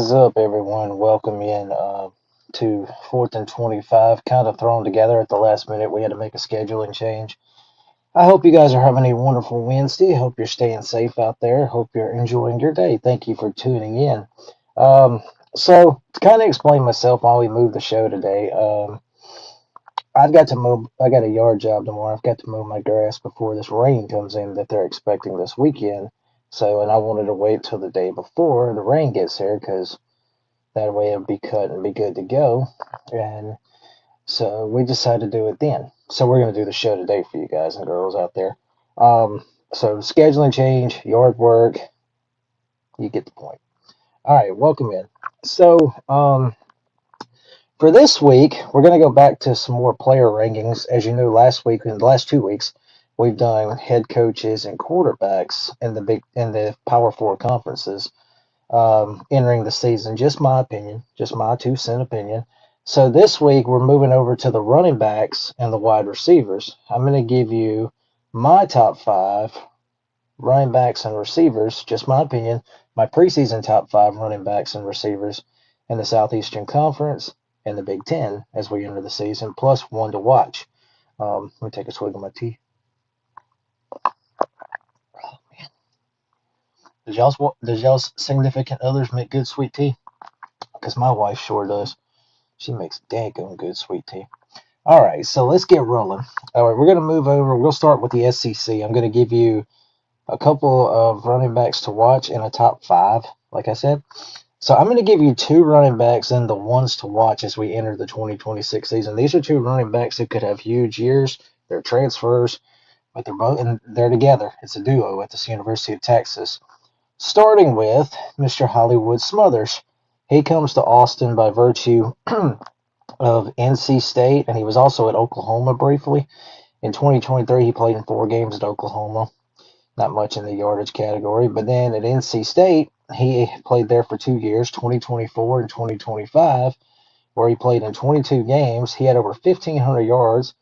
is up, everyone? Welcome in to 4th and 25. Kind of thrown together at the last minute. We had to make a scheduling change. I hope you guys are having a wonderful Wednesday. Hope you're staying safe out there. Hope you're enjoying your day. Thank you for tuning in. Um, so, to kind of explain myself while we move the show today, I've got to mow. I got a yard job tomorrow. I've got to mow my grass before this rain comes in that they're expecting this weekend. So, and I wanted to wait till the day before the rain gets here because that way it'll be cut and be good to go. And so we decided to do it then. So we're going to do the show today for you guys and girls out there. So scheduling change, yard work, you get the point. All right, welcome in. So for this week, we're going to go back to some more player rankings. As you know, last week in the last 2 weeks, we've done head coaches and quarterbacks in the Power Four conferences. Entering the season. Just my opinion, just my 2 cent opinion. So this week we're moving over to the running backs and the wide receivers. I'm going to give you my top 5 running backs and receivers, just my opinion, my preseason top 5 running backs and receivers in the Southeastern Conference and the Big Ten as we enter the season, plus one to watch. Let me take a swig of my tea. Does y'all's significant others make good sweet tea? Because my wife sure does. She makes daggone good sweet tea. All right, so let's get rolling. All right, we're going to move over. We'll start with the SEC. I'm going to give you a couple of running backs to watch in a top 5, like I said. So I'm going to give you 2 running backs and the ones to watch as we enter the 2026 season. These are 2 running backs who could have huge years. They're transfers, but they're together. It's a duo at the University of Texas. Starting with Mr. Hollywood Smothers. He comes to Austin by virtue of NC State, and he was also at Oklahoma briefly. In 2023, he played in 4 games at Oklahoma. Not much in the yardage category. But then at NC State, he played there for 2 years, 2024 and 2025, where he played in 22 games. He had over 1,500 yards,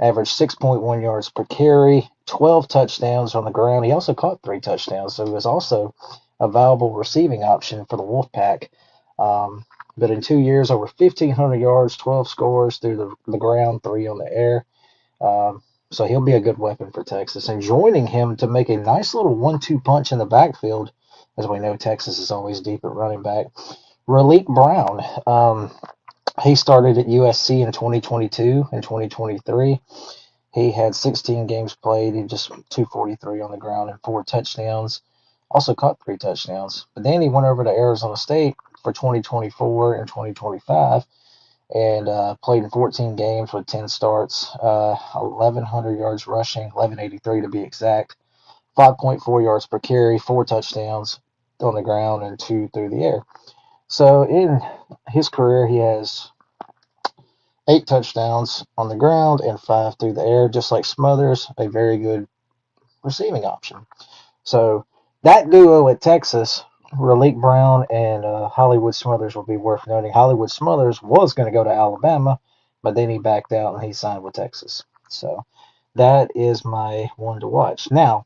averaged 6.1 yards per carry, 12 touchdowns on the ground. He also caught 3 touchdowns, so he was also a valuable receiving option for the Wolfpack. But in 2 years, over 1,500 yards, 12 scores through the ground, 3 on the air. So he'll be a good weapon for Texas. And joining him to make a nice little 1-2 punch in the backfield, as we know Texas is always deep at running back, Raleek Brown. He started at USC in 2022 and 2023. He had 16 games played. He just 243 on the ground and 4 touchdowns. Also caught 3 touchdowns. But then he went over to Arizona State for 2024 and 2025 and played in 14 games with 10 starts, 1,100 yards rushing, 1,183 to be exact, 5.4 yards per carry, 4 touchdowns on the ground, and 2 through the air. So in his career, he has 8 touchdowns on the ground and 5 through the air, just like Smothers, a very good receiving option. So that duo at Texas, Raleek Brown and Hollywood Smothers, will be worth noting. Hollywood Smothers was going to go to Alabama, but then he backed out and he signed with Texas. So that is my one to watch. Now,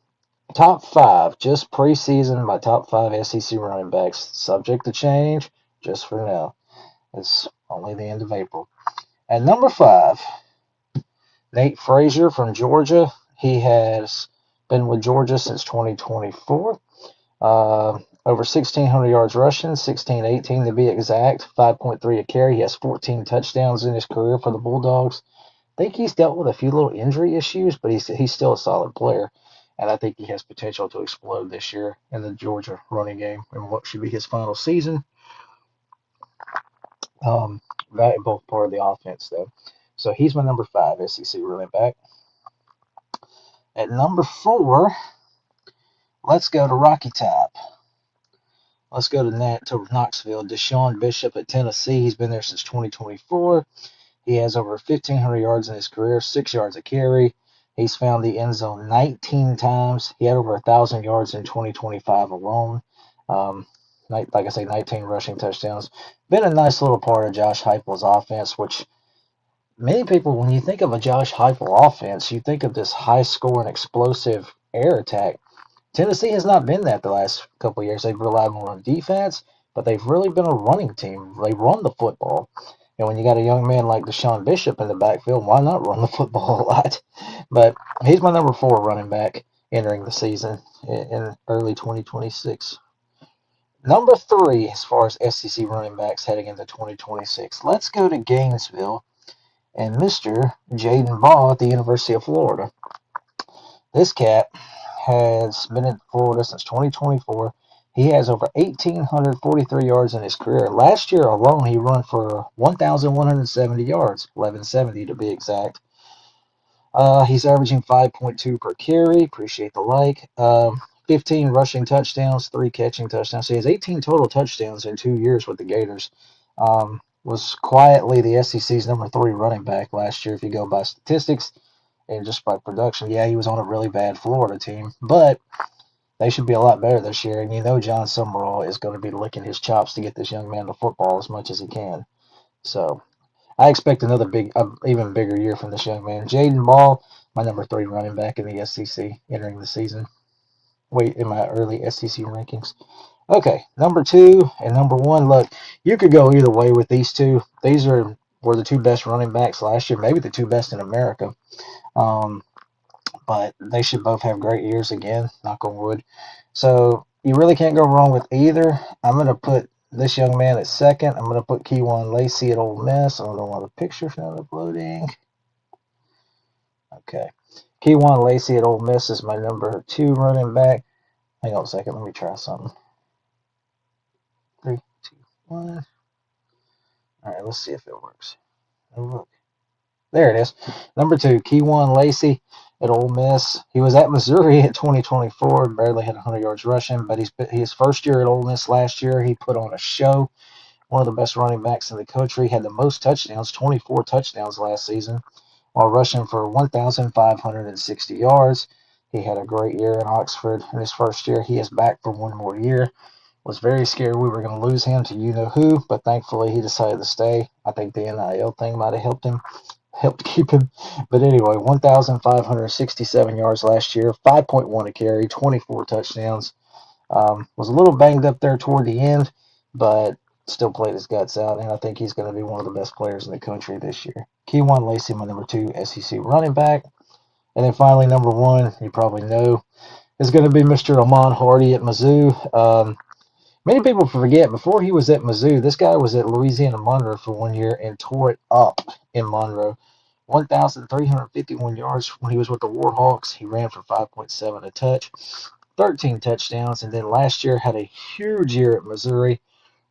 top 5, just preseason, my top 5 SEC running backs, subject to change just for now. It's only the end of April. At number 5, Nate Frazier from Georgia. He has been with Georgia since 2024. Over 1,600 yards rushing, 1,618 to be exact, 5.3 a carry. He has 14 touchdowns in his career for the Bulldogs. I think he's dealt with a few little injury issues, but he's still a solid player. And I think he has potential to explode this year in the Georgia running game in what should be his final season. Valuable part of the offense, though. So he's my number 5 SEC running back. At number 4, let's go to Rocky Top. Let's go to Knoxville. Deshaun Bishop at Tennessee. He's been there since 2024. He has over 1,500 yards in his career, 6 yards a carry. He's found the end zone 19 times. He had over 1,000 yards in 2025 alone. Like I say, 19 rushing touchdowns. Been a nice little part of Josh Heupel's offense, which many people, when you think of a Josh Heupel offense, you think of this high-scoring, explosive air attack. Tennessee has not been that the last couple of years. They've relied more on defense, but they've really been a running team. They run the football. And when you got a young man like Deshaun Bishop in the backfield, why not run the football a lot? But he's my number 4 running back entering the season in early 2026. Number 3, as far as SEC running backs heading into 2026, let's go to Gainesville and Mr. Jaden Ball at the University of Florida. This cat has been in Florida since 2024. He has over 1,843 yards in his career. Last year alone, he ran for 1,170 yards, 1170 to be exact. He's averaging 5.2 per carry. Appreciate the like. 15 rushing touchdowns, 3 catching touchdowns. So he has 18 total touchdowns in 2 years with the Gators. Was quietly the SEC's number 3 running back last year if you go by statistics and just by production. Yeah, he was on a really bad Florida team, but they should be a lot better this year. And you know John Summerall is going to be licking his chops to get this young man to football as much as he can. So I expect another even bigger year from this young man. Jaden Ball, my number 3 running back in the SEC entering the season. Wait, in my early SEC rankings. Okay, number 2 and number 1. Look, you could go either way with these two. These were the 2 best running backs last year, maybe the 2 best in America. But they should both have great years again, knock on wood. So you really can't go wrong with either. I'm going to put this young man at second. I'm going to put Keywan Lacey at Ole Miss. I don't know why the picture's not uploading. Okay. Keywan Lacey at Ole Miss is my number 2 running back. Hang on a second. Let me try something. 3, 2, 1. All right, let's see if it works. Oh, look. There it is. Number 2, Keywan Lacey at Ole Miss. He was at Missouri in 2024, barely had 100 yards rushing, but his first year at Ole Miss last year, he put on a show. One of the best running backs in the country. Had the most touchdowns, 24 touchdowns last season, while rushing for 1,560 yards. He had a great year in Oxford in his first year. He is back for one more year. Was very scared we were going to lose him to you-know-who, but thankfully he decided to stay. I think the NIL thing might have helped keep him. But anyway, 1,567 yards last year, 5.1 a carry, 24 touchdowns. Was a little banged up there toward the end, but still played his guts out, and I think he's going to be one of the best players in the country this year. Keywan Lacey, my number 2 SEC running back. And then finally, number 1, you probably know, is going to be Mr. Amon Hardy at Mizzou. Many people forget, before he was at Mizzou, this guy was at Louisiana Monroe for 1 year and tore it up in Monroe. 1,351 yards when he was with the Warhawks. He ran for 5.7 a touch, 13 touchdowns, and then last year had a huge year at Missouri,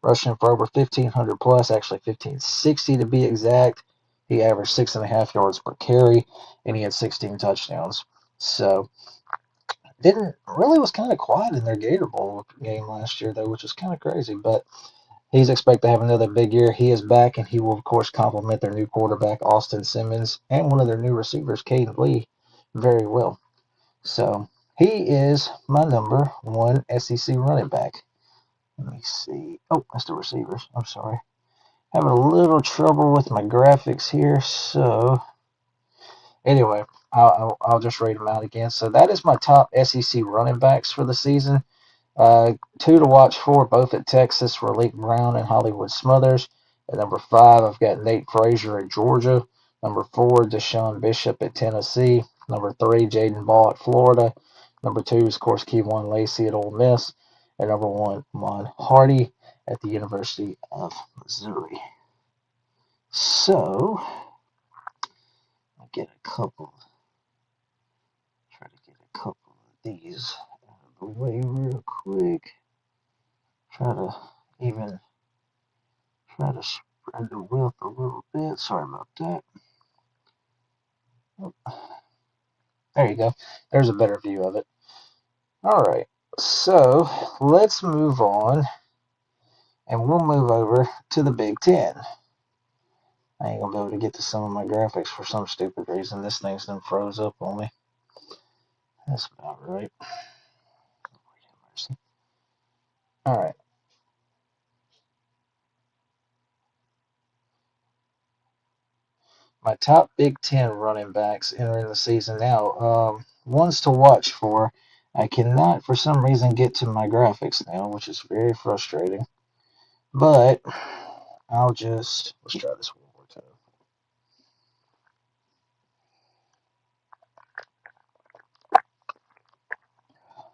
rushing for over 1,500 plus, actually 1,560 to be exact. He averaged 6.5 yards per carry, and he had 16 touchdowns. So was kind of quiet in their Gator Bowl game last year, though, which was kind of crazy. But he's expected to have another big year. He is back, and he will, of course, complement their new quarterback, Austin Simmons, and one of their new receivers, Caden Lee, very well. So he is my number 1 SEC running back. Let me see. Oh, that's the receivers. I'm sorry. Having a little trouble with my graphics here. So anyway, I'll just read them out again. So that is my top SEC running backs for the season. 2 to watch for, both at Texas, Raleek Brown and Hollywood Smothers. At number 5, I've got Nate Frazier at Georgia. Number 4, Deshaun Bishop at Tennessee. Number 3, Jaden Ball at Florida. Number 2 is, of course, Keywan Lacey at Ole Miss. And number 1, Amon Hardy at the University of Missouri. So, I'll get a couple. Try to get a couple of these out of the way real quick. Try to spread the wealth a little bit. Sorry about that. Oh, there you go. There's a better view of it. All right. So let's move on, and we'll move over to the Big Ten. I ain't gonna be able to get to some of my graphics for some stupid reason. This thing's done froze up on me. That's about right. All right. My top Big Ten running backs entering the season now. Ones to watch for. I cannot, for some reason, get to my graphics now, which is very frustrating. But let's try this one more time.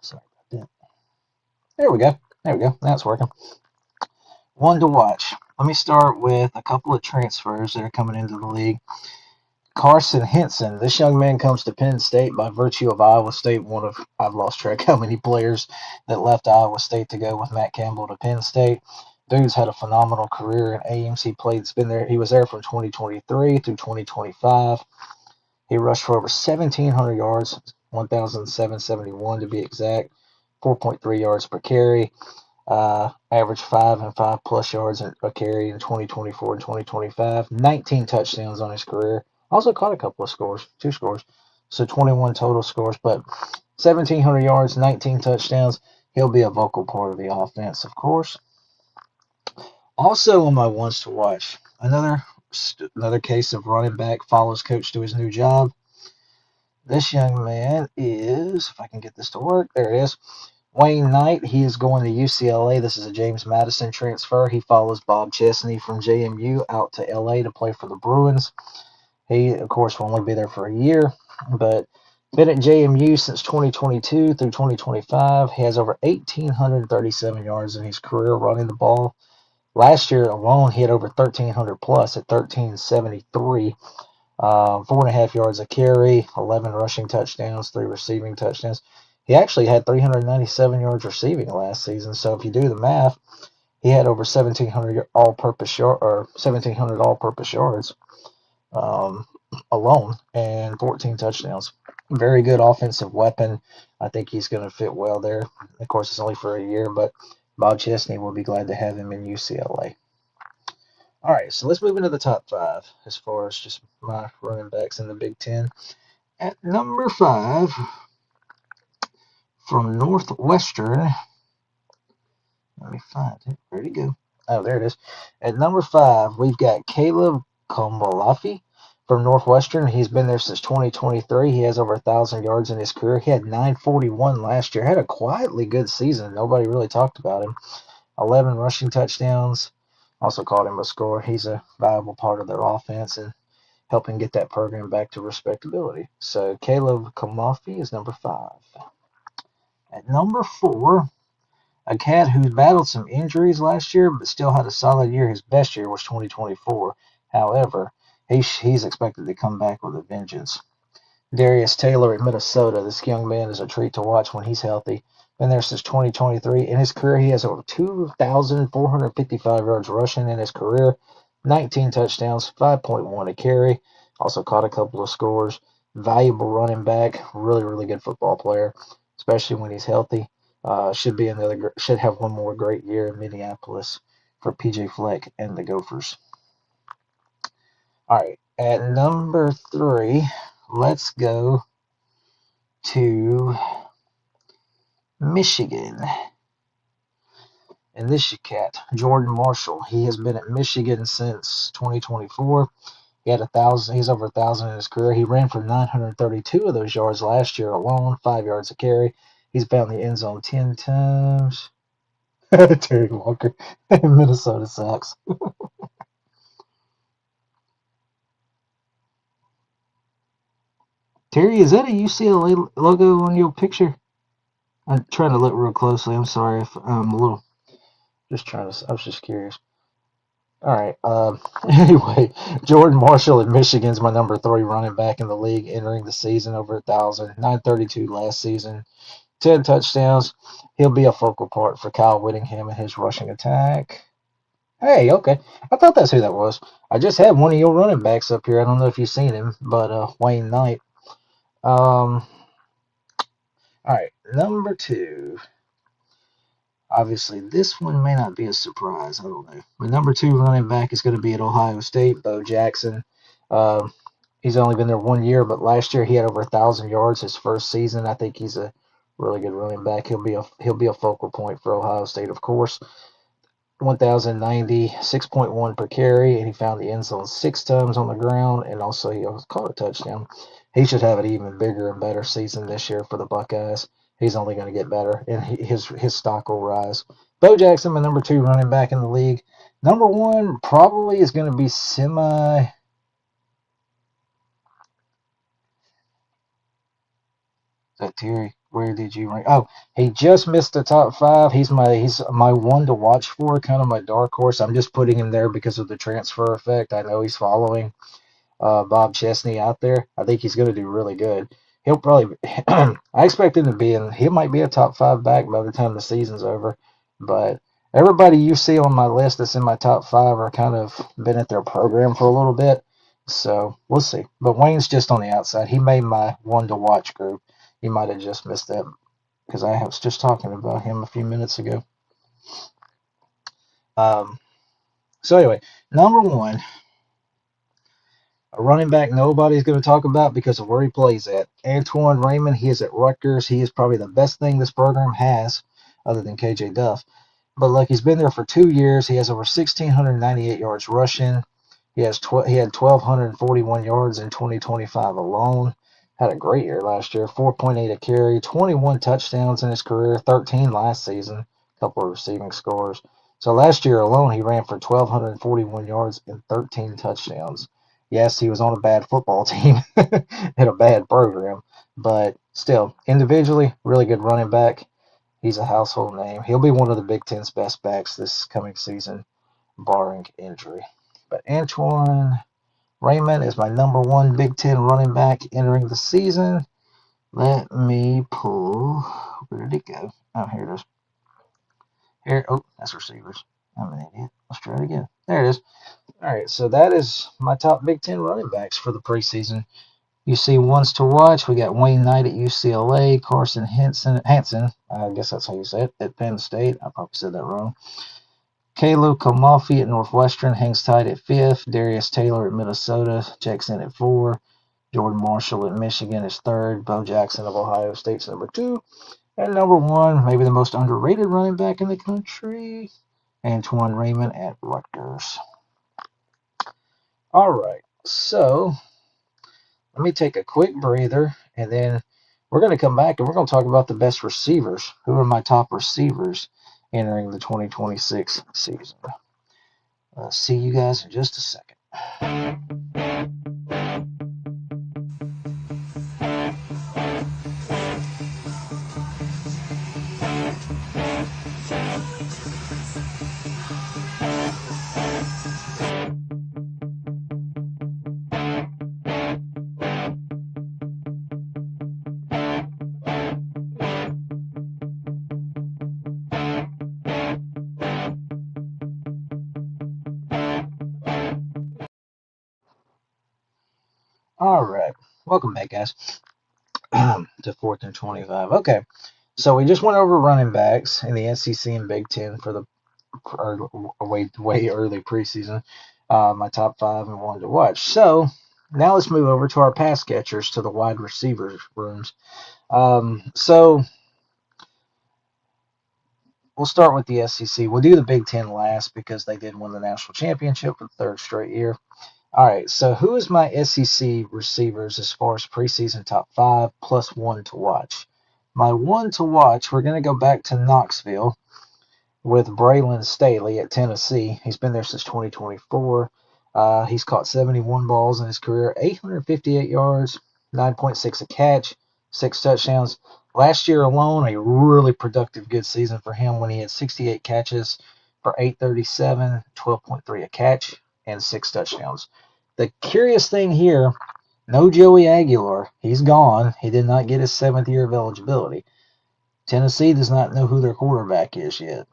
Sorry about that. There we go. There we go. Now it's working. One to watch. Let me start with a couple of transfers that are coming into the league. Carson Henson. This young man comes to Penn State by virtue of Iowa State. I've lost track how many players that left Iowa State to go with Matt Campbell to Penn State. Dude's had a phenomenal career in AMC play. It's been there. He was there from 2023 through 2025. He rushed for over 1,700 yards, 1,771 to be exact, 4.3 yards per carry. Averaged 5 and 5 plus yards a carry in 2024 and 2025. 19 touchdowns on his career. Also caught a couple of scores, 2 scores. So 21 total scores, but 1,700 yards, 19 touchdowns. He'll be a vocal part of the offense, of course. Also on my ones to watch, another case of running back follows coach to his new job. This young man is, if I can get this to work, there it is. Wayne Knight, he is going to UCLA. This is a James Madison transfer. He follows Bob Chesney from JMU out to LA to play for the Bruins. He, of course, will only be there for a year, but been at JMU since 2022 through 2025. He has over 1,837 yards in his career running the ball. Last year alone, he had over 1,300 plus at 1,373. 4.5 yards a carry, 11 rushing touchdowns, 3 receiving touchdowns. He actually had 397 yards receiving last season. So if you do the math, he had over 1,700 all-purpose yards alone and 14 touchdowns. Very good offensive weapon. I think he's going to fit well there. Of course, it's only for a year, but Bob Chesney will be glad to have him in UCLA. All right, so let's move into the top 5 as far as just my running backs in the Big Ten. At number 5, from Northwestern, let me find it. Where'd it go? Oh, there it is. At number 5, we've got Caleb Komolafi from Northwestern. He's been there since 2023. He has over 1,000 yards in his career. He had 941 last year. Had a quietly good season. Nobody really talked about him. 11 rushing touchdowns. Also called him a scorer. He's a valuable part of their offense and helping get that program back to respectability. So Caleb Komolafi is number 5. At number 4, a cat who battled some injuries last year but still had a solid year. His best year was 2024. However, he's expected to come back with a vengeance. Darius Taylor at Minnesota. This young man is a treat to watch when he's healthy. Been there since 2023. In his career, he has over 2,455 yards rushing in his career, 19 touchdowns, 5.1 a carry. Also caught a couple of scores. Valuable running back. Really, really good football player, especially when he's healthy. Should have one more great year in Minneapolis for PJ Fleck and the Gophers. All right, at number 3, let's go to Michigan. And this cat, Jordan Marshall. He has been at Michigan since 2024. He had 1,000. He's over 1,000 in his career. He ran for 932 of those yards last year alone, 5 yards a carry. He's found the end zone 10 times. Terry Walker. Minnesota sucks. Terry, is that a UCLA logo on your picture? I'm trying to look real closely. I'm sorry if I'm a little. I was just curious. All right. Anyway, Jordan Marshall at Michigan's my number 3 running back in the league, entering the season over 1,000. 932 last season. 10 touchdowns. He'll be a focal part for Kyle Whittingham and his rushing attack. Hey, okay. I thought that's who that was. I just had one of your running backs up here. I don't know if you've seen him, but Wayne Knight. All right, number 2. Obviously, this one may not be a surprise. I don't know. My number 2 running back is going to be at Ohio State, Bo Jackson. He's only been there 1 year, but last year he had over 1,000 yards his first season. I think he's a really good running back. He'll be a focal point for Ohio State, of course. 1,090, 6.1 per carry, and he found the end zone 6 times on the ground, and also he caught a touchdown. He should have an even bigger and better season this year for the Buckeyes. He's only going to get better, and his stock will rise Bo Jackson, my number 2 running back in the league. Number 1 probably is going to be semi. That Terry, where did you rank? Oh, he just missed the top 5. He's my one to watch for, kind of my dark horse. I'm just putting him there because of the transfer effect. I know he's following Bob Chesney out there. I think he's going to do really good. He'll probably. I expect him to be in. He might be a top 5 back by the time the season's over. But everybody you see on my list that's in my top 5 are kind of been at their program for a little bit. So we'll see. But Wayne's just on the outside. He made my one to watch group. He might have just missed that because I was just talking about him a few minutes ago. Um, so anyway, number 1, a running back nobody's going to talk about because of where he plays at. Antoine Raymond, he is at Rutgers. He is probably the best thing this program has, other than KJ Duff. But look, he's been there for 2 years. He has over 1,698 yards rushing. He had 1,241 yards in 2025 alone. Had a great year last year. 4.8 a carry, 21 touchdowns in his career, 13 last season. A couple of receiving scores. So last year alone, he ran for 1,241 yards and 13 touchdowns. Yes, he was on a bad football team and a bad program, but still, individually, really good running back. He's a household name. He'll be one of the Big Ten's best backs this coming season, barring injury. But Antoine Raymond is my number 1 Big Ten running back entering the season. Let me pull. Where did it go? Oh, here it is. Here. Oh, that's receivers. I'm an idiot. Let's try it again. There it is. All right, so that is my top Big Ten running backs for the preseason. You see ones to watch. We got Wayne Knight at UCLA, Carson Hansen, I guess that's how you say it, at Penn State. I probably said that wrong. Kalo Komafi at Northwestern hangs tight at 5th. Darius Taylor at Minnesota checks in at 4. Jordan Marshall at Michigan is 3rd. Bo Jackson of Ohio State's number 2. And number 1, maybe the most underrated running back in the country, Antoine Raymond at Rutgers. All right, so let me take a quick breather, and then we're going to come back and we're going to talk about the best receivers. Who are my top receivers entering the 2026 season? See you guys in just a second. All right, welcome back, guys, to 4th and 25. Okay, so we just went over running backs in the SEC and Big Ten for the way early preseason. My top 5 and wanted to watch. So now let's move over to our pass catchers, to the wide receiver rooms. So we'll start with the SEC. We'll do the Big Ten last because they did win the national championship for the 3rd straight year. All right, so who is my SEC receivers as far as preseason top 5 plus 1 to watch? My 1 to watch, we're going to go back to Knoxville with Braylon Staley at Tennessee. He's been there since 2024. He's caught 71 balls in his career, 858 yards, 9.6 a catch, 6 touchdowns. Last year alone, a really productive good season for him when he had 68 catches for 837, 12.3 a catch, and 6 touchdowns. The curious thing here, no Joey Aguilar. He's gone. He did not get his 7th year of eligibility. Tennessee does not know who their quarterback is yet.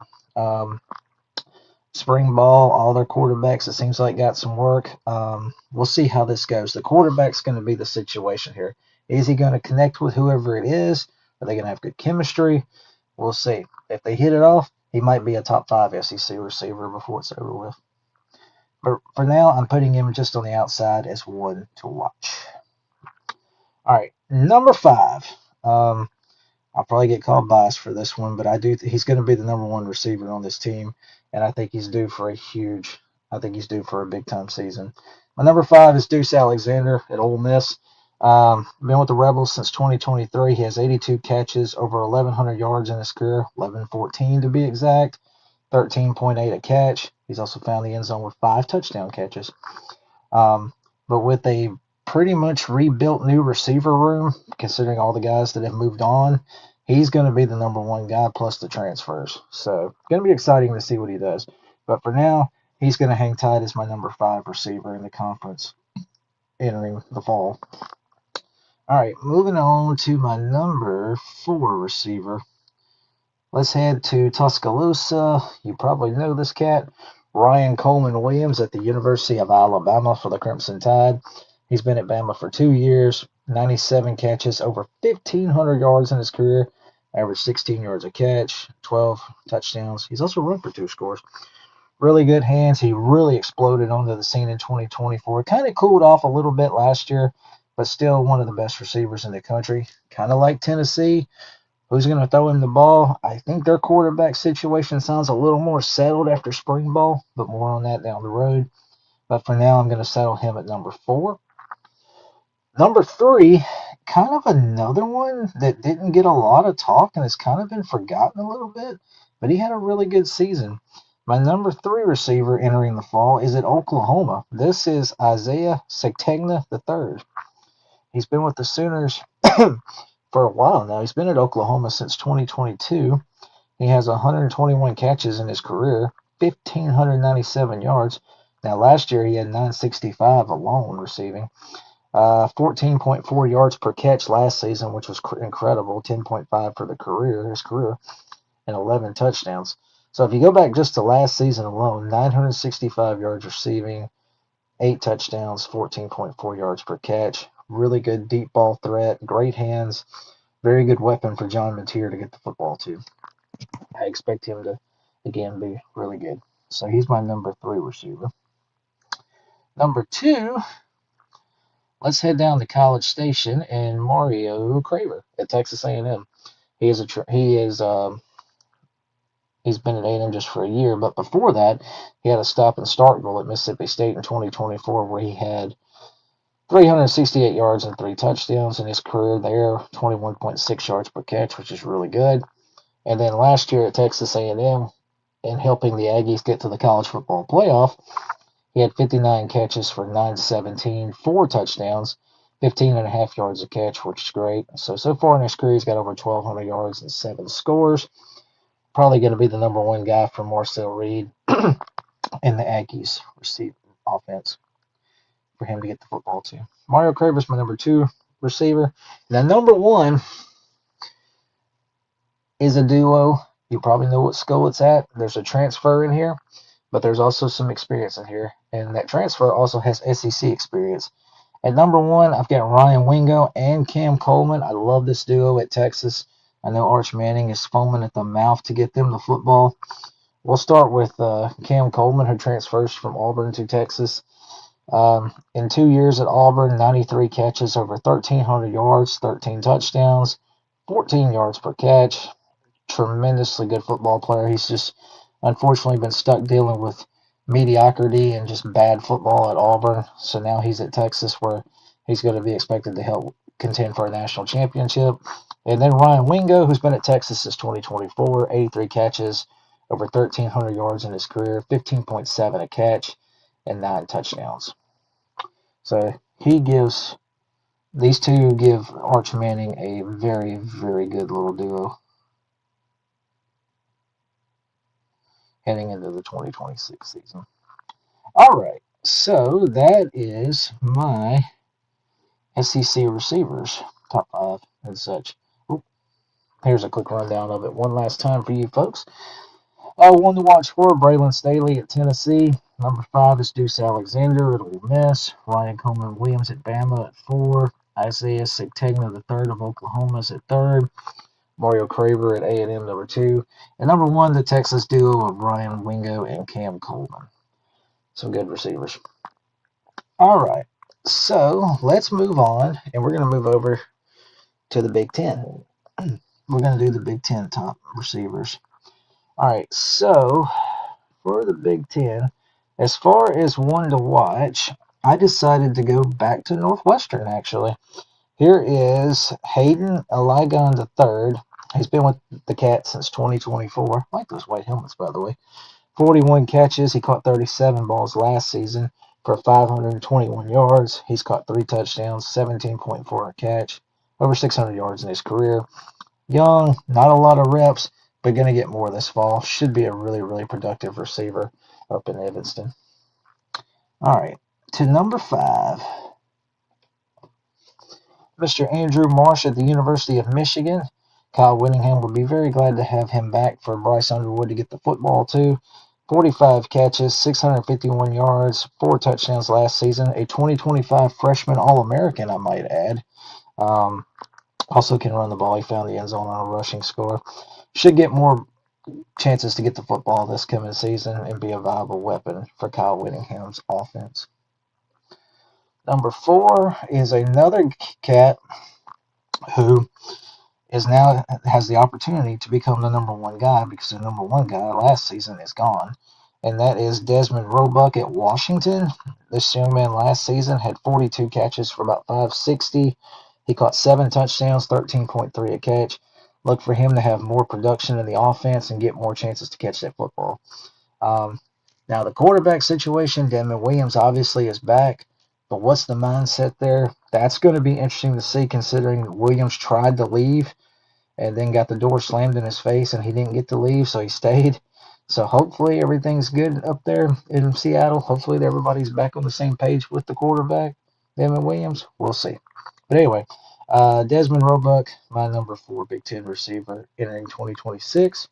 Spring ball, all their quarterbacks, it seems like, got some work. We'll see how this goes. The quarterback's going to be the situation here. Is he going to connect with whoever it is? Are they going to have good chemistry? We'll see. If they hit it off, he might be a top 5 SEC receiver before it's over with. But for now, I'm putting him just on the outside as 1 to watch. All right, number 5. I'll probably get called biased for this one, but he's going to be the number 1 receiver on this team, and I think he's due for a big time season. My number 5 is Deuce Alexander at Ole Miss. Been with the Rebels since 2023. He has 82 catches, over 1,100 yards in his career, 1,114 to be exact. 13.8 a catch. He's also found the end zone with 5 touchdown catches. But with a pretty much rebuilt new receiver room, considering all the guys that have moved on, he's going to be the number one guy plus the transfers. So going to be exciting to see what he does. But for now, he's going to hang tight as my number 5 receiver in the conference entering the fall. All right, moving on to my number 4 receiver. Let's head to Tuscaloosa. You probably know this cat, Ryan Coleman Williams at the University of Alabama for the Crimson Tide. He's been at Bama for 2 years, 97 catches, over 1,500 yards in his career, averaged 16 yards a catch, 12 touchdowns. He's also run for 2 scores. Really good hands. He really exploded onto the scene in 2024. Kind of cooled off a little bit last year, but still one of the best receivers in the country. Kind of like Tennessee. Who's going to throw him the ball? I think their quarterback situation sounds a little more settled after spring ball, but more on that down the road. But for now, I'm going to settle him at number 4. Number 3, kind of another one that didn't get a lot of talk and has kind of been forgotten a little bit, but he had a really good season. My number 3 receiver entering the fall is at Oklahoma. This is Isaiah Segtegna III. He's been with the Sooners for a while now. He's been at Oklahoma since 2022. He has 121 catches in his career, 1,597 yards. Now, last year he had 965 alone receiving. 14.4 yards per catch last season, which was incredible. 10.5 for his career, and 11 touchdowns. So if you go back just to last season alone, 965 yards receiving, 8 touchdowns, 14.4 yards per catch. Really good deep ball threat, great hands, very good weapon for John Mateer to get the football to. I expect him to, again, be really good. So he's my number 3 receiver. Number 2, let's head down to College Station and Mario Craver at Texas A&M. He's been at A&M just for a year, but before that, he had a stop in Starkville at Mississippi State in 2024 where he had 368 yards and 3 touchdowns in his career there, 21.6 yards per catch, which is really good. And then last year at Texas A&M, and helping the Aggies get to the college football playoff, he had 59 catches for 917, 4 touchdowns, 15.5 yards a catch, which is great. So far in his career, he's got over 1,200 yards and 7 scores. Probably going to be the number 1 guy for Marcel Reed and the Aggies receive offense for him to get the football to. Mario Craver is my number 2 receiver. Now, number 1 is a duo. You probably know what school it's at. There's a transfer in here, but there's also some experience in here. And that transfer also has SEC experience. At number 1, I've got Ryan Wingo and Cam Coleman. I love this duo at Texas. I know Arch Manning is foaming at the mouth to get them the football. We'll start with Cam Coleman, who transfers from Auburn to Texas. In 2 years at Auburn, 93 catches, over 1,300 yards, 13 touchdowns, 14 yards per catch. Tremendously good football player. He's just unfortunately been stuck dealing with mediocrity and just bad football at Auburn. So now he's at Texas where he's going to be expected to help contend for a national championship. And then Ryan Wingo, who's been at Texas since 2024, 83 catches, over 1,300 yards in his career, 15.7 a catch, and 9 touchdowns. So these two give Arch Manning a very, very good little duo heading into the 2026 season. All right, so that is my SEC receivers, top 5 and such. Here's a quick rundown of it one last time for you folks. 1 to watch for, Braylon Staley at Tennessee. Number 5 is Deuce Alexander at Ole Miss. Ryan Coleman Williams at Bama at 4. Isaiah Segtegna III of Oklahoma is at 3rd. Mario Craver at A&M, number 2. And number 1, the Texas duo of Ryan Wingo and Cam Coleman. Some good receivers. All right, so let's move on, and we're going to move over to the Big Ten. We're going to do the Big Ten top receivers. All right, so for the Big Ten, as far as 1 to watch, I decided to go back to Northwestern, actually. Here is Hayden Eligon III He's been with the Cats since 2024. I like those white helmets, by the way. 41 catches. He caught 37 balls last season for 521 yards. He's caught 3 touchdowns, 17.4 a catch, over 600 yards in his career. Young, not a lot of reps, but going to get more this fall. Should be a really, really productive receiver up in Evanston. All right, to number 5. Mr. Andrew Marsh at the University of Michigan. Kyle Whittingham would be very glad to have him back for Bryce Underwood to get the football to. 45 catches, 651 yards, 4 touchdowns last season. A 2025 freshman All-American, I might add. Also can run the ball. He found the end zone on a rushing score. Should get more chances to get the football this coming season and be a viable weapon for Kyle Whittingham's offense. Number 4 is another cat who is now has the opportunity to become the number 1 guy because the number 1 guy last season is gone, and that is Desmond Roebuck at Washington. This young man last season had 42 catches for about 560. He caught 7 touchdowns, 13.3 a catch. Look for him to have more production in the offense and get more chances to catch that football. Now, the quarterback situation, Damon Williams obviously is back, but what's the mindset there? That's going to be interesting to see considering Williams tried to leave and then got the door slammed in his face and he didn't get to leave, so he stayed. So hopefully everything's good up there in Seattle. Hopefully everybody's back on the same page with the quarterback, Damon Williams. We'll see. But anyway, Desmond Roebuck, my number 4 Big Ten receiver entering 2026.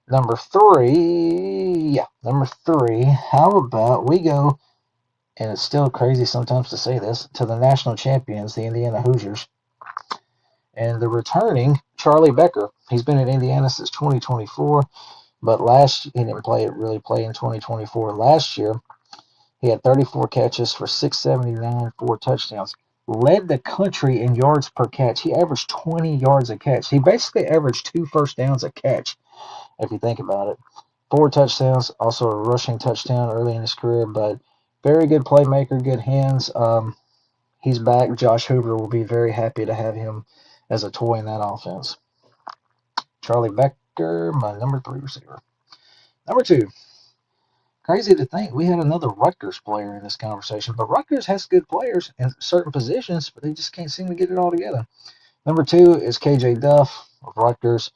Number 3, how about we go, and it's still crazy sometimes to say this, to the national champions, the Indiana Hoosiers, and the returning Charlie Becker. He's been at Indiana since 2024, but he didn't really play in 2024. Last year, he had 34 catches for 679, 4 touchdowns. Led the country in yards per catch. He averaged 20 yards a catch. He basically averaged 2 first downs a catch, if you think about it. 4 touchdowns, also a rushing touchdown early in his career, but very good playmaker, good hands. He's back. Josh Hoover will be very happy to have him as a toy in that offense. Charlie Becker, my number 3 receiver. Number 2. Crazy to think we had another Rutgers player in this conversation, but Rutgers has good players in certain positions, but they just can't seem to get it all together. Number 2 is KJ Duff of Rutgers.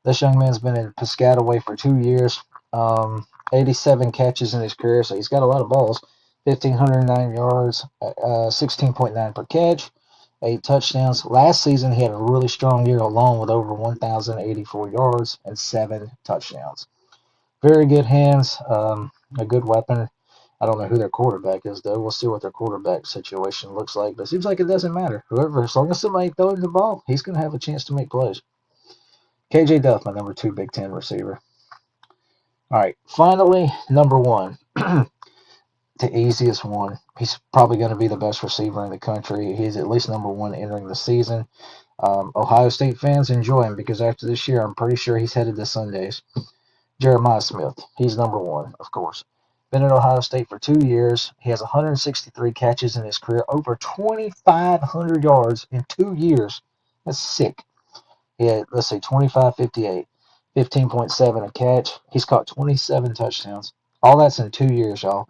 This young man's been in Piscataway for 2 years. 87 catches in his career, so he's got a lot of balls. 1,509 yards, 16.9 per catch, 8 touchdowns. Last season, he had a really strong year alone with over 1,084 yards and 7 touchdowns. Very good hands, a good weapon. I don't know who their quarterback is, though. We'll see what their quarterback situation looks like, but it seems like it doesn't matter. Whoever, as long as somebody throws the ball, he's going to have a chance to make plays. KJ Duff, my number 2 Big Ten receiver. All right, finally, number 1. The easiest one. He's probably going to be the best receiver in the country. He's at least number 1 entering the season. Ohio State fans enjoy him because after this year, I'm pretty sure he's headed to Sundays. Jeremiah Smith. He's number 1, of course. Been at Ohio State for 2 years. He has 163 catches in his career, over 2,500 yards in 2 years. That's sick. He had, 25-58, 15.7 a catch. He's caught 27 touchdowns. All that's in 2 years, y'all.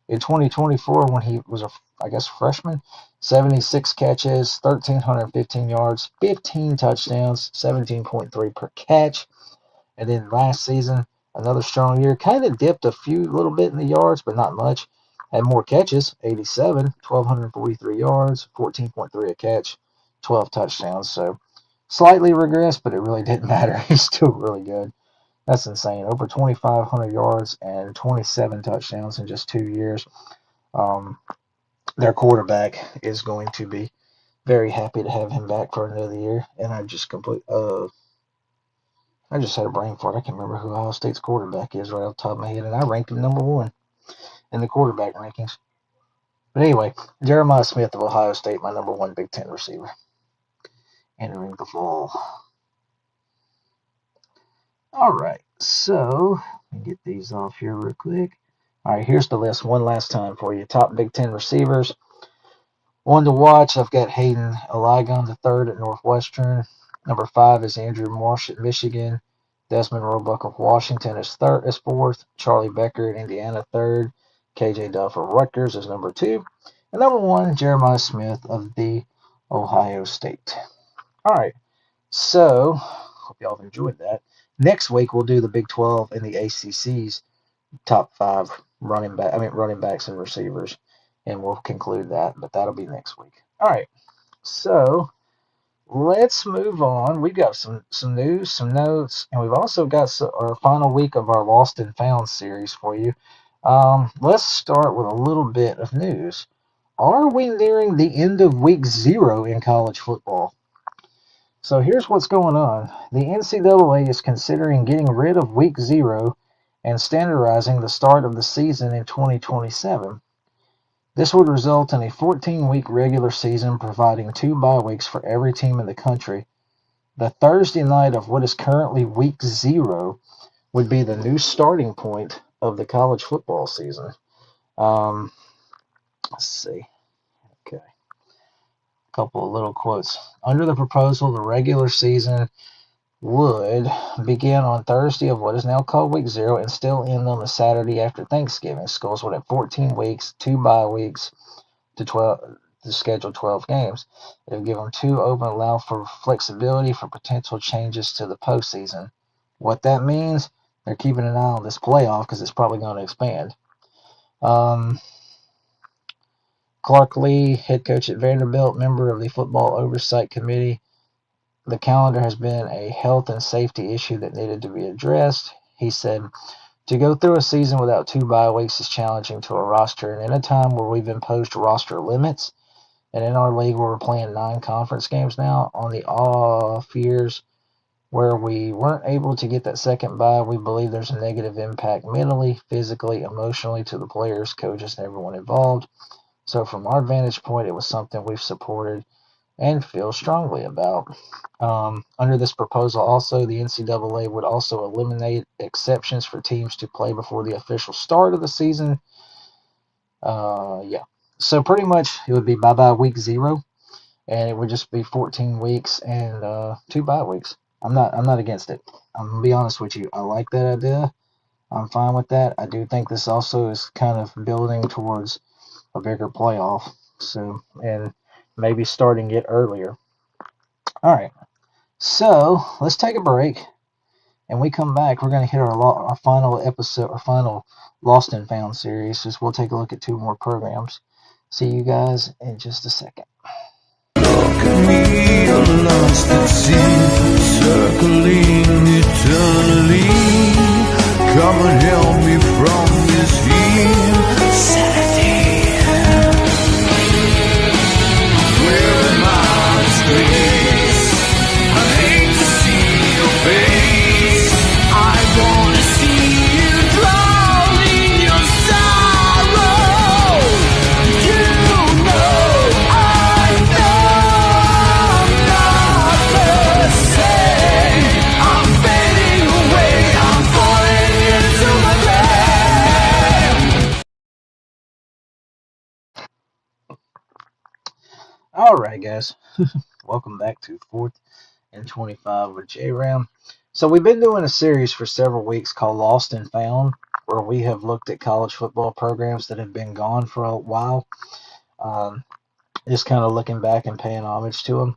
In 2024, when he was freshman, 76 catches, 1,315 yards, 15 touchdowns, 17.3 per catch. And then last season, another strong year. Kind of dipped a little bit in the yards, but not much. Had more catches, 87, 1,243 yards, 14.3 a catch, 12 touchdowns. So slightly regressed, but it really didn't matter. He's still really good. That's insane. Over 2,500 yards and 27 touchdowns in just 2 years. Their quarterback is going to be very happy to have him back for another year. And I just had a brain fart. I can't remember who Ohio State's quarterback is right off the top of my head, and I ranked him number 1 in the quarterback rankings. But anyway, Jeremiah Smith of Ohio State, my number 1 Big Ten receiver, entering the fall. All right, so let me get these off here real quick. All right, here's the list one last time for you. Top Big Ten receivers. 1 to watch, I've got Hayden Eligon III at Northwestern. Number 5 is Andrew Marsh at Michigan. Desmond Roebuck of Washington is fourth. Charlie Becker at Indiana, third. KJ Duff of Rutgers is number 2. And number 1, Jeremiah Smith of the Ohio State. All right. So, hope y'all have enjoyed that. Next week we'll do the Big 12 and the ACC's top 5 running backs and receivers, and we'll conclude that. But that'll be next week. All right. So let's move on. We've got some news, some notes, and we've also got our final week of our Lost and Found series for you. Let's start with a little bit of news. Are we nearing the end of week 0 in college football? So here's what's going on. The NCAA is considering getting rid of week 0 and standardizing the start of the season in 2027. This would result in a 14-week regular season providing 2 bye weeks for every team in the country. The Thursday night of what is currently week 0 would be the new starting point of the college football season. Let's see. Okay. A couple of little quotes. Under the proposal, the regular season would begin on Thursday of what is now called week 0 and still end on the Saturday after Thanksgiving. Schools would have 14 weeks, 2 bye weeks to schedule 12 games. It would give them 2 open, allow for flexibility for potential changes to the postseason. What that means, they're keeping an eye on this playoff because it's probably going to expand. Clark Lee, head coach at Vanderbilt, member of the Football Oversight Committee. The calendar has been a health and safety issue that needed to be addressed. He said, to go through a season without 2 bye weeks is challenging to a roster, and in a time where we've imposed roster limits, and in our league where we're playing 9 conference games now, on the off years where we weren't able to get that second bye, we believe there's a negative impact mentally, physically, emotionally to the players, coaches, and everyone involved. So from our vantage point, it was something we've supported and feel strongly about. Under this proposal also, the NCAA would also eliminate exceptions for teams to play before the official start of the season. So pretty much it would be bye-bye week 0, and it would just be 14 weeks and 2 bye weeks. I'm not against it. I'm going to be honest with you. I like that idea. I'm fine with that. I do think this also is kind of building towards a bigger playoff. So, and maybe starting it earlier. All right. So let's take a break, and we come back. We're going to hit our final episode, our final Lost and Found series. Just we'll take a look at 2 more programs. See you guys in just a second. Look at me, I'm lost at sea, circling eternally. Come and help me from this insanity. Where am I disgrace? I hate to see your face. I wanna see you drown in your sorrow. You know I'm not the same. I'm fading away. I'm falling into my grave. All right, guys. Welcome back to 4th and 25 with J-Ram. So we've been doing a series for several weeks called Lost and Found, where we have looked at college football programs that have been gone for a while. Just kind of looking back and paying homage to them.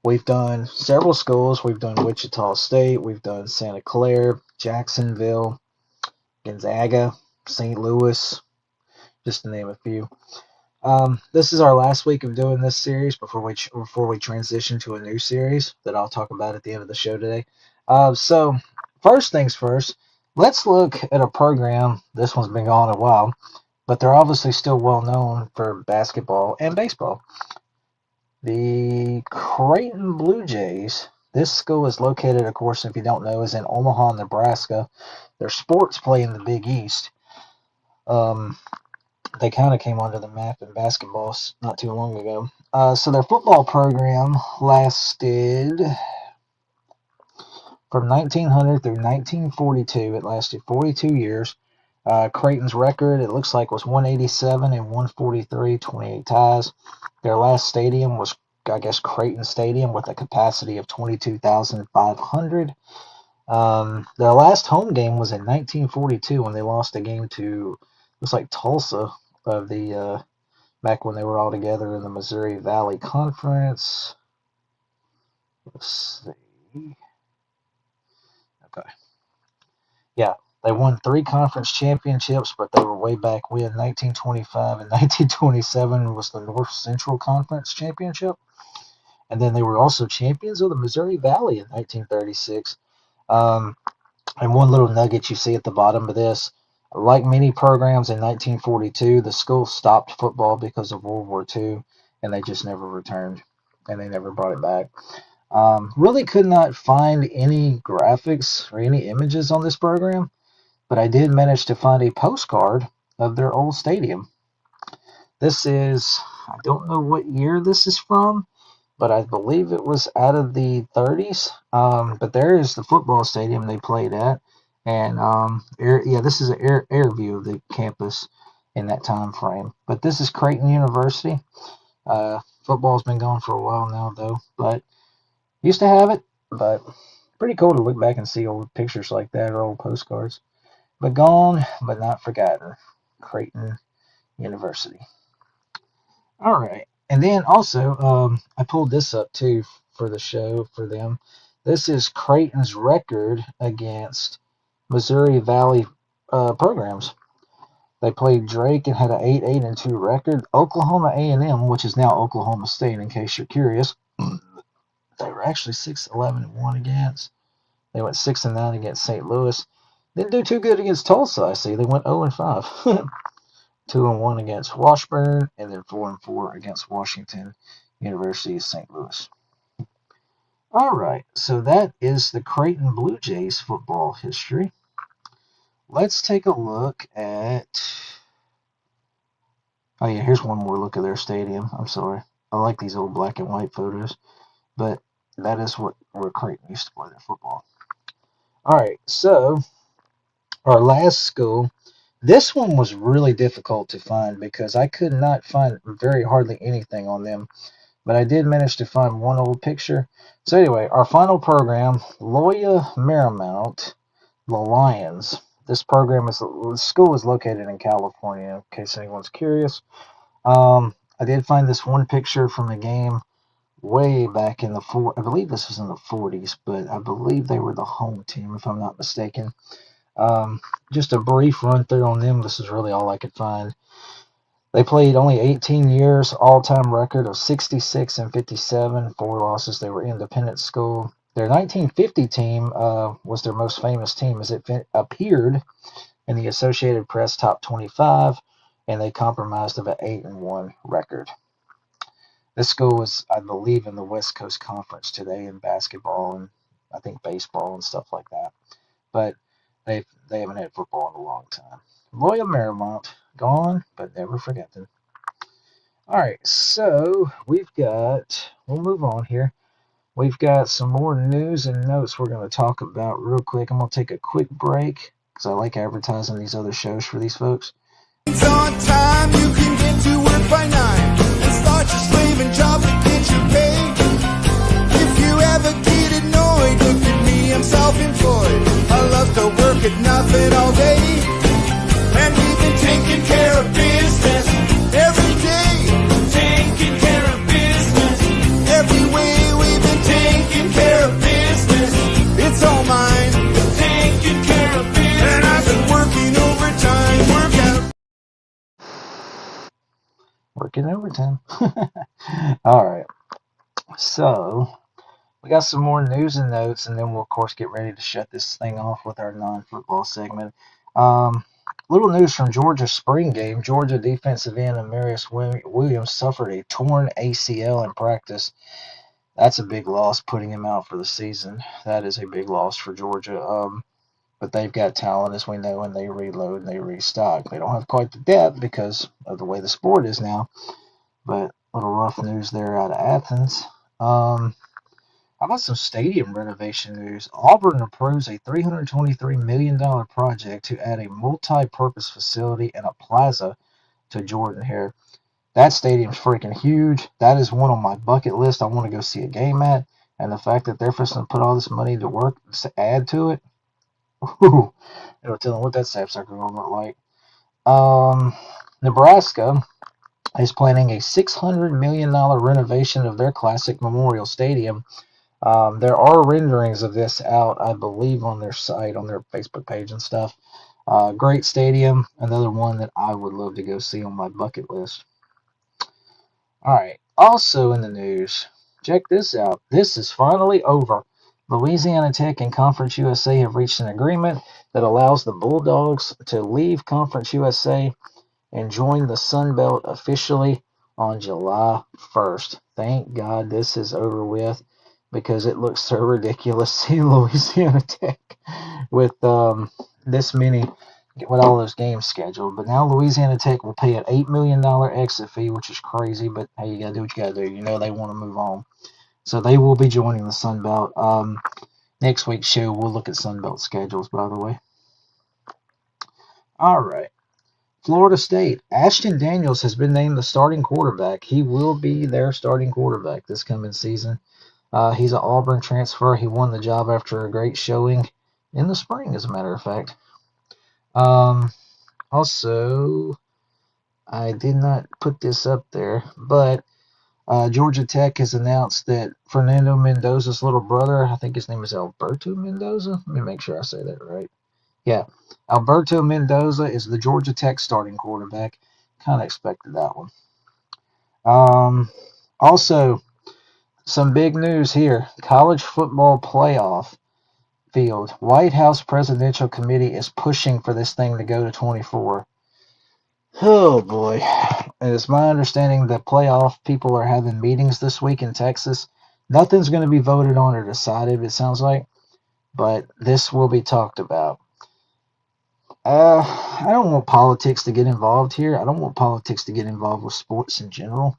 We've done several schools. We've done Wichita State. We've done Santa Clara, Jacksonville, Gonzaga, St. Louis, just to name a few. This is our last week of doing this series before we transition to a new series that I'll talk about at the end of the show today. So first things first, let's look at a program. This one's been gone a while, but they're obviously still well known for basketball and baseball. The Creighton Blue Jays. This school is located, of course, if you don't know, is in Omaha, Nebraska. Their sports play in the Big East. They kind of came onto the map in basketball not too long ago. So their football program lasted from 1900 through 1942. It lasted 42 years. Creighton's record, it looks like, was 187 and 143, 28 ties. Their last stadium was I guess, Creighton Stadium with a capacity of 22,500. Their last home game was in 1942 when they lost a game to, looks like Tulsa, of the back when they were all together in the Missouri Valley Conference. Let's see. Okay. Yeah, they won 3 conference championships, but they were way back when. 1925 and 1927 was the North Central Conference Championship. And then they were also champions of the Missouri Valley in 1936. Um, and one little nugget you see at the bottom of this, like many programs in 1942, the school stopped football because of World War II, and they just never returned, and they never brought it back. Really could not find any graphics or any images on this program, but I did manage to find a postcard of their old stadium. This is, I don't know what year this is from, but I believe it was out of the 30s. But there is the football stadium they played at, and this is an air view of the campus in that time frame. But this is Creighton University. Football's been gone for a while now, though, but used to have it. But pretty cool to look back and see old pictures like that or old postcards. But gone, but not forgotten. Creighton University. All right. And then also, I pulled this up too for the show for them. This is Creighton's record against Missouri Valley programs. They played Drake and had an 8-8-2 record. Oklahoma A&M, which is now Oklahoma State, in case you're curious, they were actually 6-11-1 against. They went 6-9 against St. Louis. Didn't do too good against Tulsa. I see they went 0-5. 2-1 against Washburn, and then 4-4 against Washington University of St. Louis. All right, so that is the Creighton Blue Jays football history. Let's take a look at. Oh yeah, here's one more look at their stadium. I'm sorry, I like these old black and white photos, but that is where Creighton used to play their football. All right, so our last school. This one was really difficult to find because I could not find hardly anything on them, but I did manage to find one old picture. So anyway, our final program, Marymount, the Lions. This school is located in California, in case anyone's curious. I did find this one picture from the game way back in I believe this was in the 40s, but I believe they were the home team, if I'm not mistaken. Just a brief run through on them. This is really all I could find. They played only 18 years, all-time record of 66-57, 4 losses. They were independent school. Their 1950 team was their most famous team as it appeared in the Associated Press Top 25, and they compromised of an 8-1 record. This school is, I believe, in the West Coast Conference today in basketball and I think baseball and stuff like that. But they haven't had football in a long time. Marymount, gone, but never forgotten. All right, so we'll move on here. We've got some more news and notes we're going to talk about real quick. I'm going to take a quick break because I like advertising these other shows for these folks. It's on time, you can get to work by 9 and start your slaving job to get your pay. If you ever get annoyed, look at me, I'm self-employed. I love to work at nothing all day, and we've been taking care of business every day. Taking care of business every way. We've been taking care of business. It's all mine. Taking care of business, and I've been working overtime. Working overtime. All right, so we got some more news and notes, and then we'll, of course, get ready to shut this thing off with our non-football segment. Little news from Georgia's spring game. Georgia defensive end Amarius Williams suffered a torn ACL in practice. That's a big loss, putting him out for the season. That is a big loss for Georgia. But they've got talent, as we know, and they reload and they restock. They don't have quite the depth because of the way the sport is now. But a little rough news there out of Athens. How about some stadium renovation news? Auburn approves a $323 million project to add a multi-purpose facility and a plaza to Jordan-Hare. That stadium's freaking huge. That is one on my bucket list. I want to go see a game at. And the fact that they're supposed to put all this money to work to add to it, whew, it'll tell them what that sapsucker going to look like. Nebraska is planning a $600 million renovation of their classic Memorial Stadium. There are renderings of this out, I believe, on their site, on their Facebook page and stuff. Great stadium. Another one that I would love to go see on my bucket list. All right. Also in the news, check this out. This is finally over. Louisiana Tech and Conference USA have reached an agreement that allows the Bulldogs to leave Conference USA and join the Sun Belt officially on July 1st. Thank God this is over with because it looks so ridiculous seeing Louisiana Tech with this many, with all those games scheduled. But now Louisiana Tech will pay an $8 million exit fee, which is crazy, but hey, you got to do what you got to do. You know they want to move on. So they will be joining the Sun Belt. Next week's show, we'll look at Sun Belt schedules, by the way. All right. Florida State. Ashton Daniels has been named the starting quarterback. He will be their starting quarterback this coming season. He's an Auburn transfer. He won the job after a great showing in the spring, as a matter of fact. Also, I did not put this up there, but Georgia Tech has announced that Fernando Mendoza's little brother, I think his name is Alberto Mendoza. Let me make sure I say that right. Yeah, Alberto Mendoza is the Georgia Tech starting quarterback. Kind of expected that one. Also, some big news here. College football playoff field. White House Presidential Committee is pushing for this thing to go to 24. Oh boy. And it's my understanding that playoff people are having meetings this week in Texas. Nothing's going to be voted on or decided, it sounds like, but this will be talked about. I don't want politics to get involved here. I don't want politics to get involved with sports in general.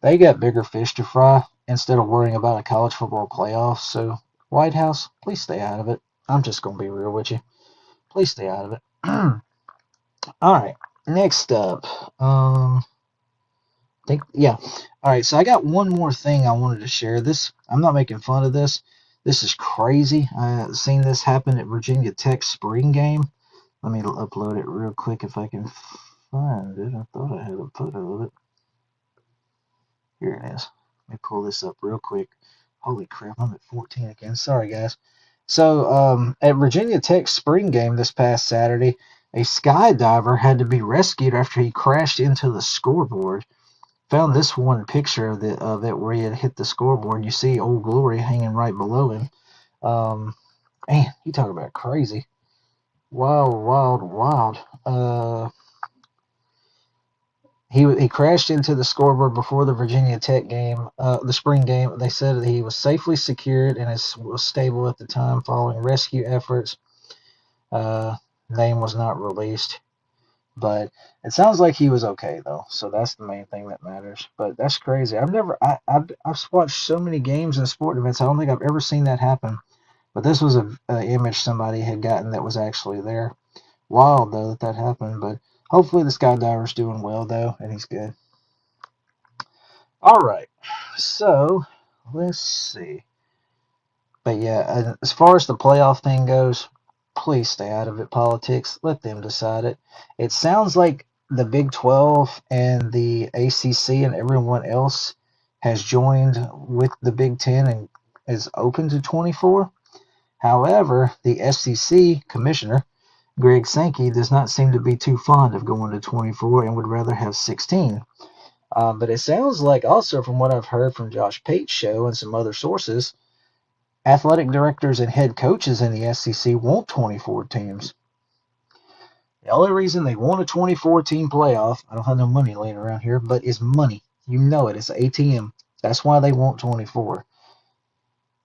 They got bigger fish to fry instead of worrying about a college football playoff. So, White House, please stay out of it. I'm just going to be real with you. Please stay out of it. All right. Next up. Yeah. All right. So I got one more thing I wanted to share. This, I'm not making fun of this. This is crazy. I've seen this happen at Virginia Tech spring game. Let me upload it real quick if I can find it. I thought I had a photo of it. Here it is. Let me pull this up real quick. Holy crap, I'm at 14 again. Sorry, guys. So, at Virginia Tech's spring game this past Saturday, a skydiver had to be rescued after he crashed into the scoreboard. Found this one picture of it where he had hit the scoreboard. You see Old Glory hanging right below him. Man, you talk about crazy. Wild, wild, wild. He crashed into the scoreboard before the Virginia Tech game, the spring game. They said that he was safely secured and was stable at the time following rescue efforts. Name was not released, but it sounds like he was okay though. So that's the main thing that matters. But that's crazy. I've watched so many games and sport events. I don't think I've ever seen that happen. But this was an image somebody had gotten that was actually there. Wild though that happened, but hopefully the skydiver's doing well though, and he's good. All right, so let's see. But yeah, as far as the playoff thing goes, please stay out of it. Politics, let them decide it. It sounds like the Big 12 and the ACC and everyone else has joined with the Big 10 and is open to 24. However, the SEC commissioner Greg Sankey does not seem to be too fond of going to 24 and would rather have 16. But it sounds like also from what I've heard from Josh Pate's show and some other sources, athletic directors and head coaches in the SEC want 24 teams. The only reason they want a 24 team playoff, I don't have no money laying around here, but is money. You know it. It's ATM. That's why they want 24.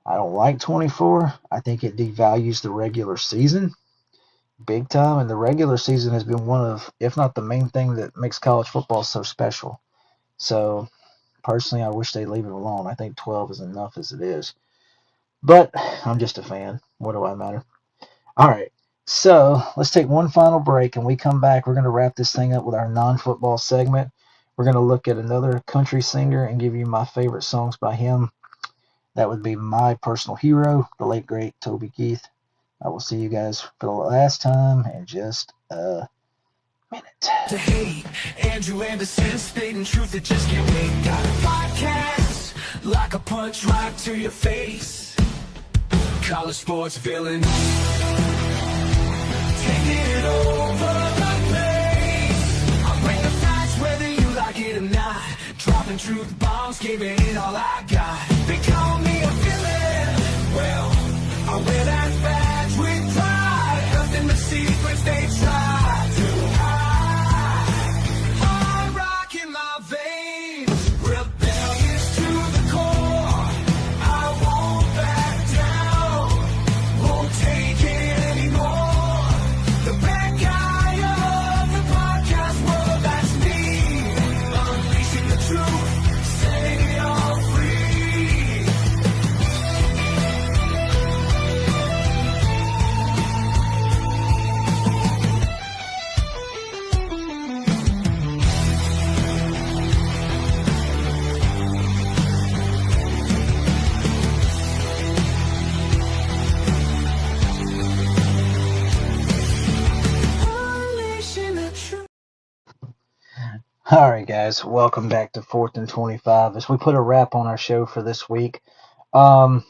I don't like 24. I think it devalues the regular season big time, and the regular season has been one of, if not the main thing that makes college football so special. So, personally, I wish they'd leave it alone. I think 12 is enough as it is. But, I'm just a fan. What do I matter? All right, so let's take one final break, and we come back. We're going to wrap this thing up with our non-football segment. we're going to look at another country singer and give you my favorite songs by him. That would be my personal hero, the late great Toby Keith. I will see you guys for the last time in just a minute. To hate Andrew Anderson, spitting truth that just can't wait. Got a podcast like a punch right to your face. College sports villain, taking it over the place. I bring the facts whether you like it or not. Dropping truth bombs, giving it all I got. They call me a villain. Well, I wear that badge with pride. Nothing but secrets they try to hide. Hard rock in my veins, rebellious to the core. I won't back down, won't take it anymore. The bad guy of the podcast world, that's me. Unleashing the truth, setting it all free. Unleashing the truth. All right, guys, welcome back to 4th and 25 as we put a wrap on our show for this week. So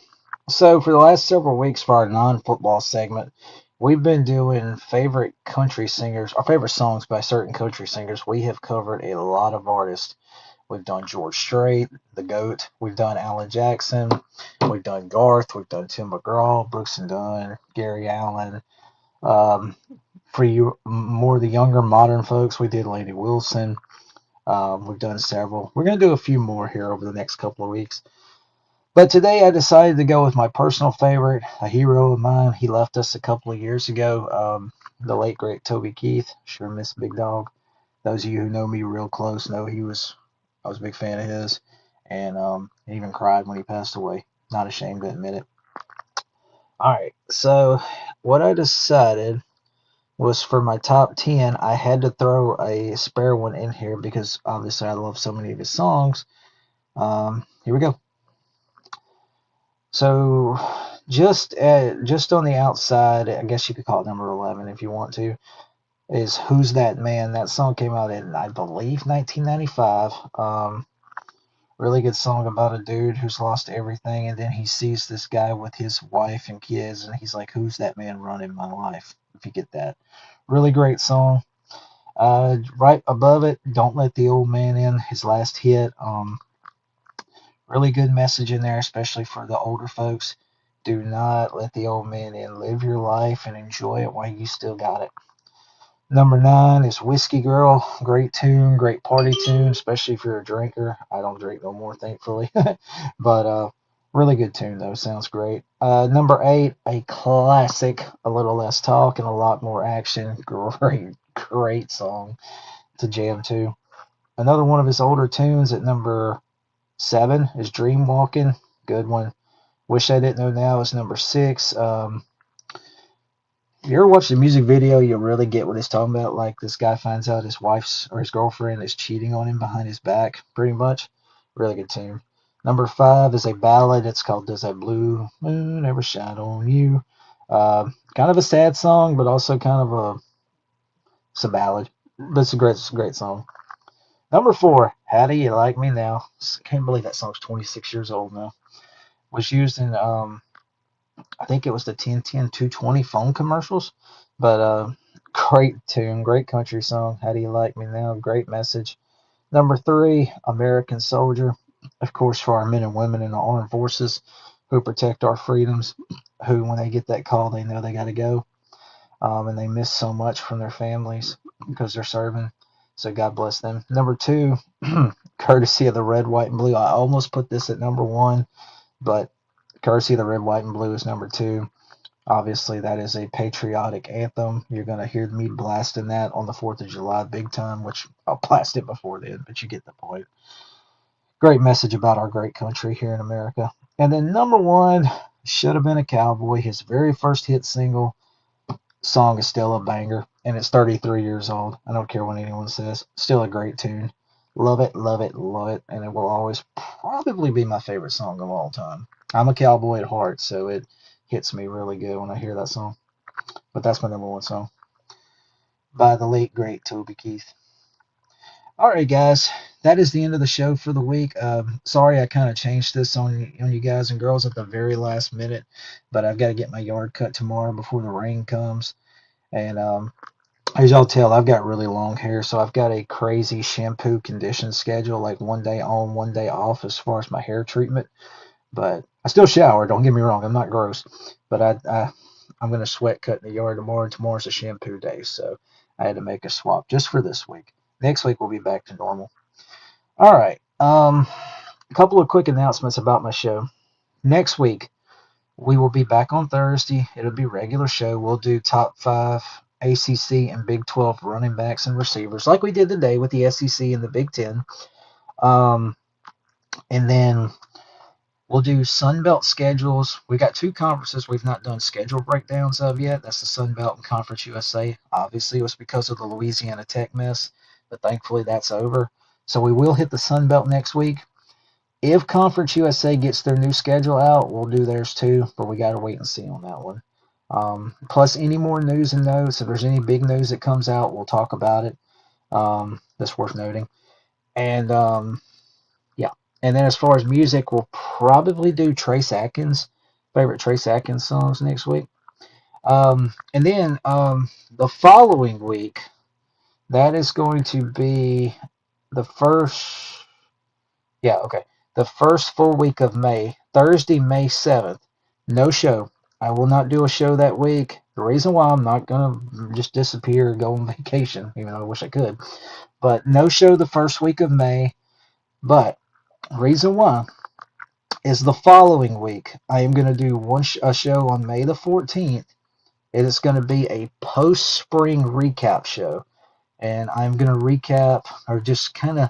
for the last several weeks for our non-football segment, we've been doing favorite country singers, our favorite songs by certain country singers. We have covered a lot of artists. We've done George Strait, the GOAT. We've done Alan Jackson. We've done Garth. We've done Tim McGraw, Brooks and Dunn, Gary Allen. For you more the younger modern folks, we did Lady Wilson. We've done several. We're going to do a few more here over the next couple of weeks. But today I decided to go with my personal favorite, a hero of mine. He left us a couple of years ago, the late, great Toby Keith. Sure miss Big Dog. Those of you who know me real close know I was a big fan of his. And even cried when he passed away. Not ashamed to admit it. All right, so what I decided was for my top 10, I had to throw a spare one in here because obviously I love so many of his songs. Here we go. So just on the outside, I guess you could call it number 11 if you want to, is Who's That Man? That song came out in, I believe, 1995. Really good song about a dude who's lost everything, and then he sees this guy with his wife and kids, and he's like, who's that man running my life? If you get that. Really great song. Right above it, Don't Let the Old Man In, his last hit. Really good message in there, especially for the older folks. Do not let the old man in. Live your life and enjoy it while you still got it. Number 9 is Whiskey Girl. Great tune, great party tune, especially if you're a drinker. I don't drink no more, thankfully. But really good tune, though. Sounds great. Number 8, a classic. A little less talk and a lot more action. Great song to jam to. Another one of his older tunes at number 7 is Dream Walking. Good one. Wish I Didn't Know Now is number 6. If you ever watch the music video, you'll really get what he's talking about. Like, this guy finds out his wife's or his girlfriend is cheating on him behind his back, pretty much. Really good tune. Number 5 is a ballad. It's called Does That Blue Moon Ever Shine on You? Kind of a sad song, but also kind of it's a ballad. But it's a great song. Number 4, How Do You Like Me Now? Can't believe that song's 26 years old now. Was used in I think it was the 1010-220 phone commercials. But great tune, great country song. How Do You Like Me Now? Great message. Number 3, American Soldier. Of course, for our men and women in the armed forces who protect our freedoms, who, when they get that call, they know they got to go. And they miss so much from their families because they're serving. So God bless them. Number 2, courtesy of the Red, White, and Blue. I almost put this at number 1, but courtesy of the Red, White, and Blue is number 2. Obviously, that is a patriotic anthem. You're going to hear me blasting that on the 4th of July big time, which I'll blast it before then, but you get the point. Great message about our great country here in America. And then number 1, Should Have Been a Cowboy. His very first hit single. Song is still a banger, and it's 33 years old. I don't care what anyone says. Still a great tune. Love it, love it, love it, and it will always probably be my favorite song of all time. I'm a cowboy at heart, so it hits me really good when I hear that song. But that's my number one song by the late great Toby Keith. All right, guys, that is the end of the show for the week. Sorry, I kind of changed this on you guys and girls at the very last minute, but I've got to get my yard cut tomorrow before the rain comes. And as y'all tell, I've got really long hair, so I've got a crazy shampoo condition schedule, like one day on, one day off as far as my hair treatment. But I still shower. Don't get me wrong, I'm not gross, but I'm gonna sweat cut in the yard tomorrow. And tomorrow's a shampoo day, so I had to make a swap just for this week. Next week we'll be back to normal. All right. A couple of quick announcements about my show. Next week we will be back on Thursday. It'll be a regular show. We'll do top 5 ACC and Big 12 running backs and receivers, like we did today with the SEC and the Big 10. And then we'll do Sun Belt schedules. We got 2 conferences we've not done schedule breakdowns of yet. That's the Sun Belt and Conference USA. Obviously, it was because of the Louisiana Tech mess, but thankfully that's over. So we will hit the Sun Belt next week. If Conference USA gets their new schedule out, we'll do theirs too, but we got to wait and see on that one. Plus, any more news and notes, if there's any big news that comes out, we'll talk about it. That's worth noting. And yeah. And then as far as music, we'll probably do Trace Atkins, favorite Trace Atkins songs next week. And then the following week, that is going to be the first, yeah, okay, the first full week of May, Thursday, May 7th. No show. I will not do a show that week. The reason why I'm not going to just disappear or go on vacation, even though I wish I could, but no show the first week of May. But reason why is the following week. I am going to do a show on May the 14th. It is going to be a post-spring recap show. And I'm going to recap or just kind of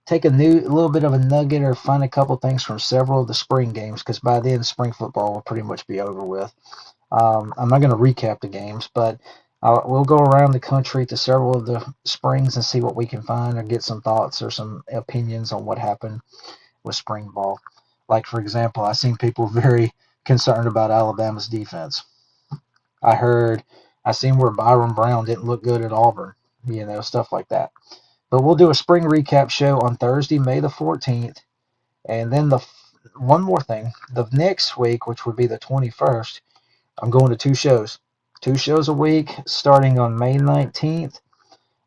take a little bit of a nugget or find a couple things from several of the spring games, because by then spring football will pretty much be over with. I'm not going to recap the games, but we'll go around the country to several of the springs and see what we can find or get some thoughts or some opinions on what happened with spring ball. Like, for example, I've seen people very concerned about Alabama's defense. I seen where Byron Brown didn't look good at Auburn, stuff like that. But we'll do a spring recap show on Thursday, May the 14th. And then one more thing. The next week, which would be the 21st, I'm going to 2 shows. 2 shows a week starting on May 19th.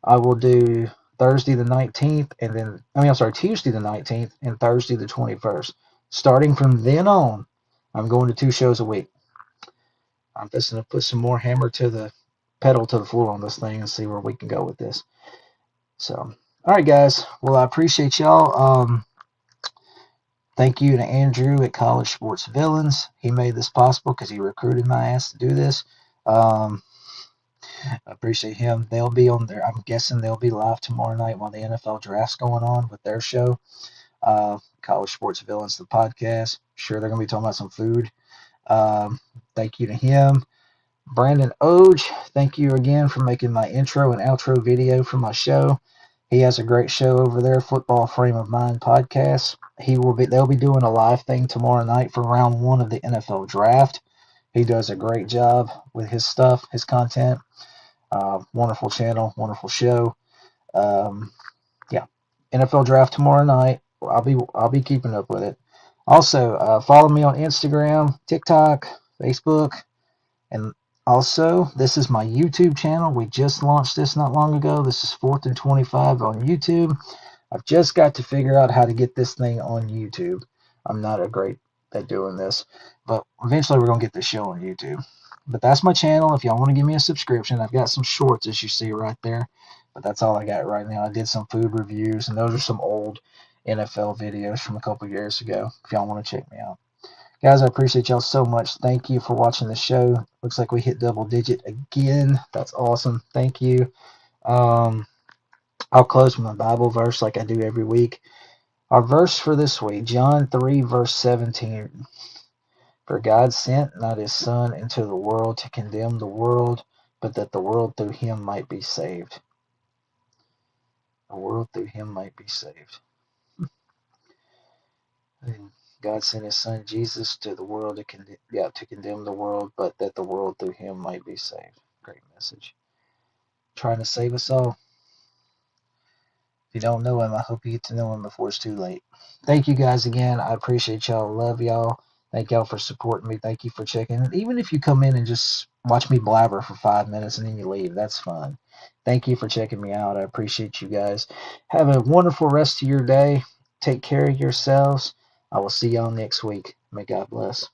I will do Thursday the 19th Tuesday the 19th and Thursday the 21st. Starting from then on, I'm going to 2 shows a week. I'm just going to put some more hammer to the pedal to the floor on this thing and see where we can go with this. So, all right, guys. Well, I appreciate y'all. Thank you to Andrew at College Sports Villains. He made this possible because he recruited my ass to do this. I appreciate him. They'll be on there. I'm guessing they'll be live tomorrow night while the NFL draft's going on with their show. College Sports Villains, the podcast. Sure, they're going to be talking about some food. Thank you to him. Brandon Oge, thank you again for making my intro and outro video for my show. He has a great show over there, Football Frame of Mind podcast. They'll be doing a live thing tomorrow night for round 1 of the NFL draft. He does a great job with his stuff, his content. Wonderful channel, wonderful show. Yeah, NFL draft tomorrow night. I'll be keeping up with it. Also, follow me on Instagram, TikTok, Facebook, and also, this is my YouTube channel. We just launched this not long ago. This is 4th and 25 on YouTube. I've just got to figure out how to get this thing on YouTube. I'm not a great at doing this, but eventually we're going to get this show on YouTube. But that's my channel. If y'all want to give me a subscription, I've got some shorts, as you see right there. But that's all I got right now. I did some food reviews, and those are some old NFL videos from a couple years ago, if y'all want to check me out. Guys, I appreciate y'all so much. Thank you for watching the show. Looks like we hit double digit again. That's awesome. Thank you. I'll close with my Bible verse like I do every week. Our verse for this week, John 3, verse 17. For God sent not his Son into the world to condemn the world, but that the world through him might be saved. the world through him might be saved. And God sent his son Jesus to the world to condemn the world, but that the world through him might be saved. Great message. Trying to save us all. If you don't know him, I hope you get to know him before it's too late. Thank you guys again. I appreciate y'all. Love y'all. Thank y'all for supporting me. Thank you for checking. Even if you come in and just watch me blabber for 5 minutes and then you leave, that's fun. Thank you for checking me out. I appreciate you guys. Have a wonderful rest of your day. Take care of yourselves. I will see y'all next week. May God bless.